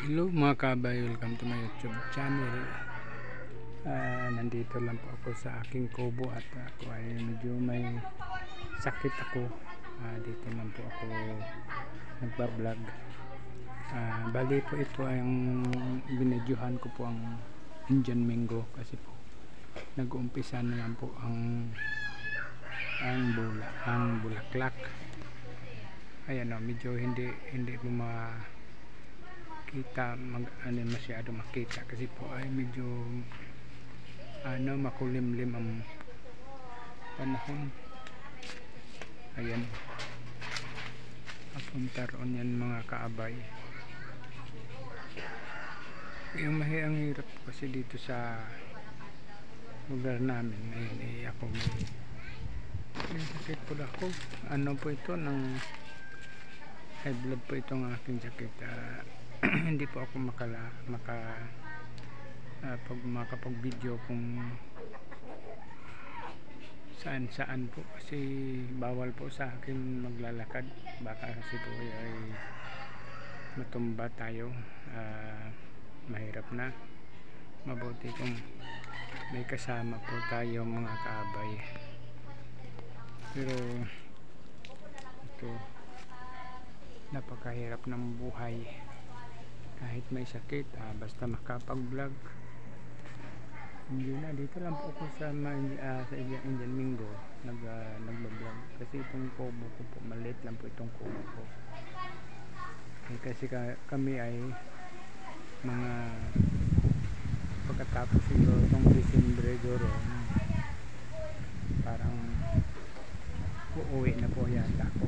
Hello mga kabay, welcome to my YouTube channel. Nandito lang po ako sa aking kubo at ako ay medyo may sakit ako. Dito lang po ako nagbablog. Bali po ito ay ang binidyohan ko po ang Indian Mango kasi po nag-uumpisa na lang po ang bulaklak. Ayan o, medyo hindi po masyado makita kasi po ay medyo makulimlim ang panahon. Ayan, papunta roon yan mga kaabay. Yung ang hirap kasi dito sa lugar namin. Ayan, ako may sakit po ako. Ano po ito, ng high blood po itong aking sakit. Hindi po ako makapag-video kung saan po kasi bawal po sa akin maglalakad, baka kasi po ay matumba tayo. Mahirap na, mabuti kung may kasama po tayo mga kaabay. Pero ito, napakahirap ng buhay kahit may sakit, basta makapag-vlog. Hindi na, dito lang po ako sa Indian Mango nagbablog kasi itong kubo ko po, maliit lang po itong kubo ko. Kasi kami ay mga pagkatapos siguro itong December siguro, parang uuwi na po yata ako.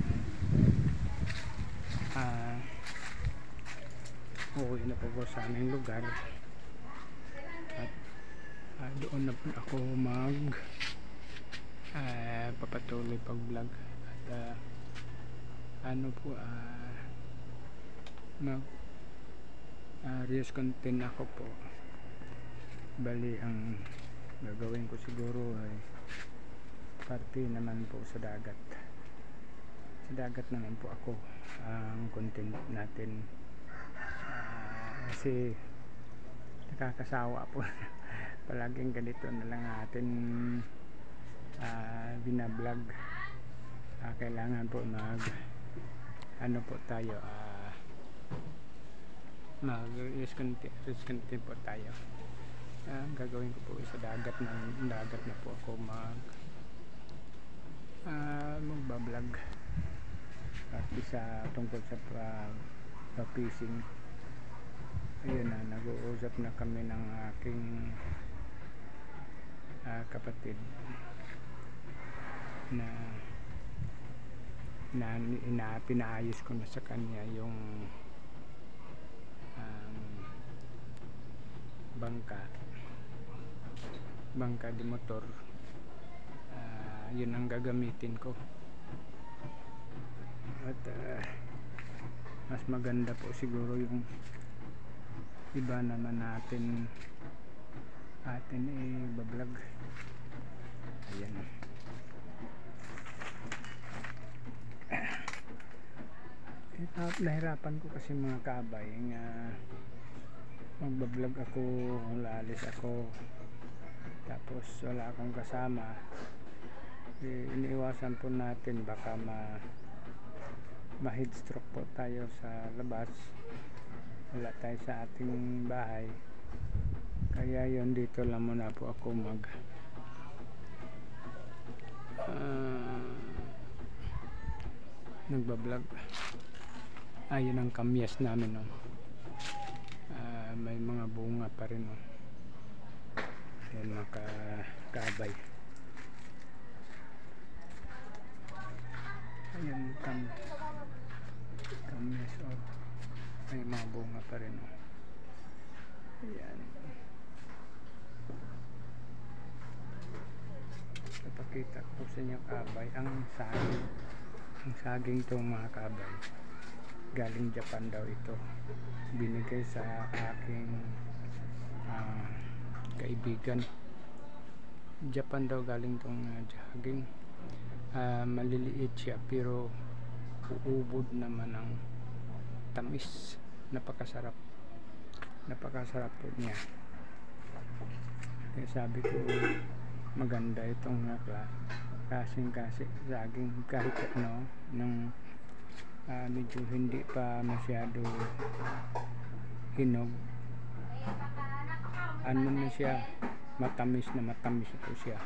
Uuwi na po sa aming lugar at doon na po ako papatuloy pag vlog at reels content ako po. Bali ang gagawin ko siguro ay parte naman po sa dagat naman po ako ang content natin. Kasi nakakasawa po palaging ganito na lang natin binablog. Kailangan po po tayo mag-reels content po tayo. Gagawin ko po sa dagat na po ako magbablog at isa tungkol sa fishing. Ayun na, nag-uusap na kami ng aking kapatid na pinaayos ko na sa kanya yung bangka de motor. Yun ang gagamitin ko at mas maganda po siguro yung iba naman natin i-vlog. Ayan, nahirapan ko kasi mga kabay nga magbablog ako, laalis ako tapos wala akong kasama. Iniiwasan po natin baka ma-head stroke po tayo sa labas, wala tayo sa ating bahay. Kaya yun, dito lang muna po ako nagbablog. Ayun ang kamyas namin, no? May mga bunga pa rin, no? Ayan mga kabay. Ayan kamyas, oh. May mga bunga pa rin, no? Ayan, napakita ko sa inyo kabay ang saging to mga kabay. Galing Japan daw ito, binigay sa aking kaibigan. Japan daw galing tong saging. Maliliit siya pero uubod naman ang tamis, napakasarap. napakasarap po niya. Kaya sabi ko maganda itong kasing saging kahit ano nung medyo hindi pa masyado hinog, ano na siya, matamis po siya.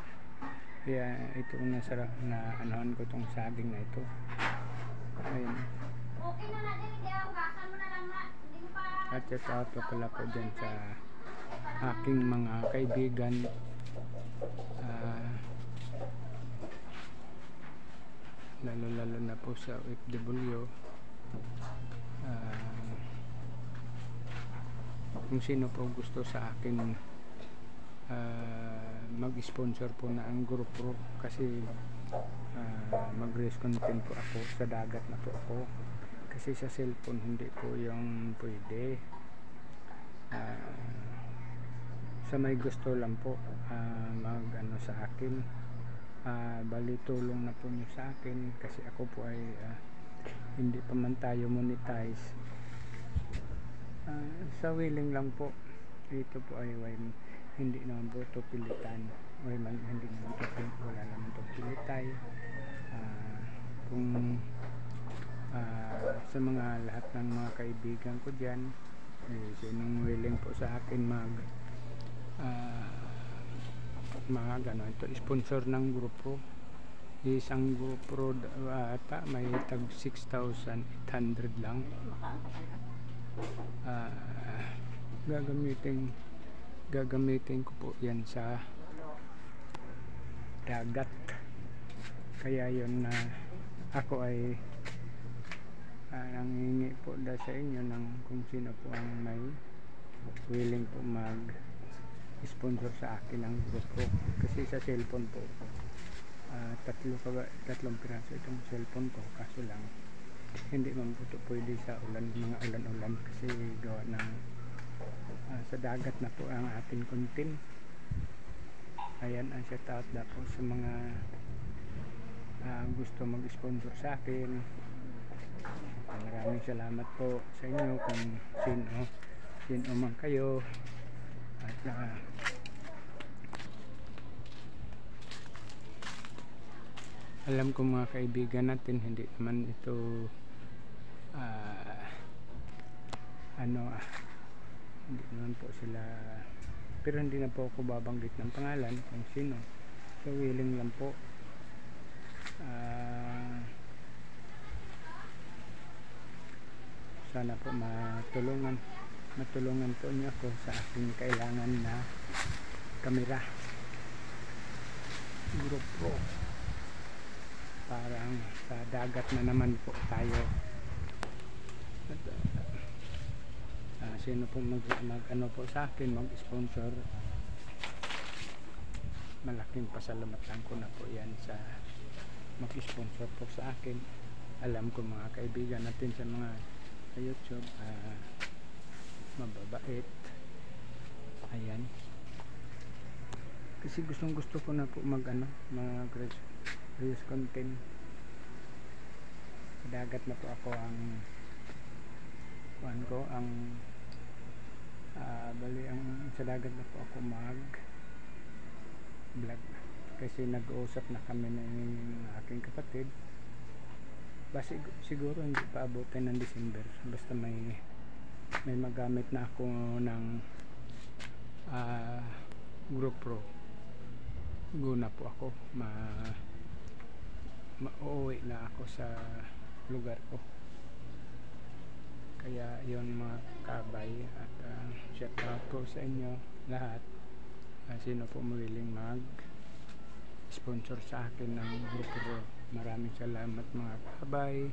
Kaya ito nasarap na anohan ko itong saging na ito. Ayun. Okay na natin, hindi ako gasan mo na lang na. Hindi mo pa. At shout out pala po dyan sa aking mga kaibigan, lalo na po sa OFW, kung sino po gusto sa akin mag-sponsor po na ang grupo, kasi mag-race content po ako, sa dagat na po ako, kasi sa cellphone hindi po yung pwede. Sa may gusto lang po mag ano sa akin, bali tulong na po nyo sa akin, kasi ako po ay hindi pa man tayo monetize. Sa willing lang po, ito po ay hindi naman po ito pilitan, hindi naman ito, wala naman ito pilitay. Kung sa mga lahat ng mga kaibigan ko dyan, sinong willing po sa akin mga gano'n, ito sponsor ng grupo, isang grupo ata may tag 6,800 lang. Gagamitin ko po yan sa dagat, kaya yun na ako ay nangingi po sa inyo ng kung sino po ang may willing po mag sponsor sa akin ng grupo, kasi sa cellphone po tatlong piraso itong cellphone ko, kaso lang hindi man po ito pwede sa mga ulan, kasi gawa ng sa dagat na po ang ating content. Ayan ang shout out na po sa mga gusto mag-sponsor sa akin. Maraming salamat po sa inyo kung sino man kayo, at alam ko mga kaibigan natin hindi naman ito hindi naman po sila, pero hindi na po ako babanggit ng pangalan kung sino, so willing lang po. Sana po matulungan po niyo ako sa aking kailangan na kamera, GoPro, parang sa dagat na naman po tayo. At sino po mag ano po sa akin, mag-sponsor, malaking pasalamatan ko na po yan sa mag-sponsor po sa akin. Alam ko mga kaibigan natin sa mga sa YouTube, mababait. Ayan, kasi gusto ko na po mag reels content. Sa dagat na po ako ang sa dagat na po ako mag vlog, kasi nag-uusap na kami ng aking kapatid, siguro hindi pa abutin ng December, basta may magamit na ako ng GoPro, na po ako mauwi na ako sa lugar ko. Kaya yon mga kabay, at shout out po sa inyo lahat, sino po willing mag sponsor sa akin ng grupo. Maraming salamat mga kabay,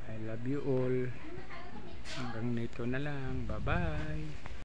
I love you all, hanggang nito na lang, bye bye.